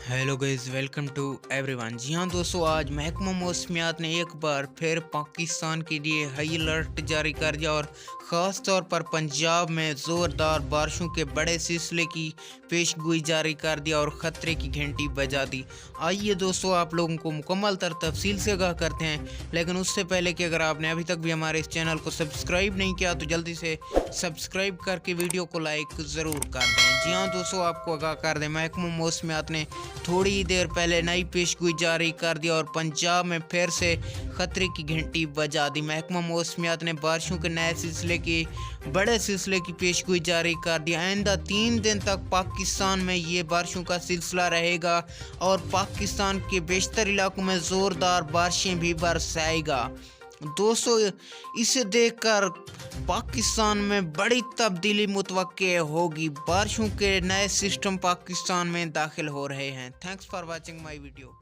Hello guys, welcome to everyone. जी हाँ दोस्तों, आज महकमा मौसमियात ने एक बार फिर पाकिस्तान के लिए हाई अलर्ट जारी कर दिया और ख़ास तौर पर पंजाब में ज़ोरदार बारिशों के बड़े सिलसिले की पेशगोई जारी कर दिया और ख़तरे की घंटी बजा दी। आइए दोस्तों, आप लोगों को मुकम्मल तफसील से आगाह करते हैं, लेकिन उससे पहले कि अगर आपने अभी तक भी हमारे इस चैनल को सब्सक्राइब नहीं किया तो जल्दी से सब्सक्राइब करके वीडियो को लाइक ज़रूर कर दें। जी हाँ दोस्तों, आपको आगाह कर दें, महकमा मौसमियात ने थोड़ी ही देर पहले नई पेशगोई जारी कर दी और पंजाब में फिर से खतरे की घंटी बजा दी। महकमा मौसमियात ने बारिशों के नए सिलसिले की बड़े सिलसिले की पेशगोई जारी कर दी। आइंदा 3 दिन तक पाकिस्तान में ये बारिशों का सिलसिला रहेगा और पाकिस्तान के बेशतर इलाकों में ज़ोरदार बारिशें भी बरसाएगा। दोस्तों, इसे देखकर पाकिस्तान में बड़ी तब्दीली मुतवक्के होगी। बारिशों के नए सिस्टम पाकिस्तान में दाखिल हो रहे हैं। Thanks for watching my video.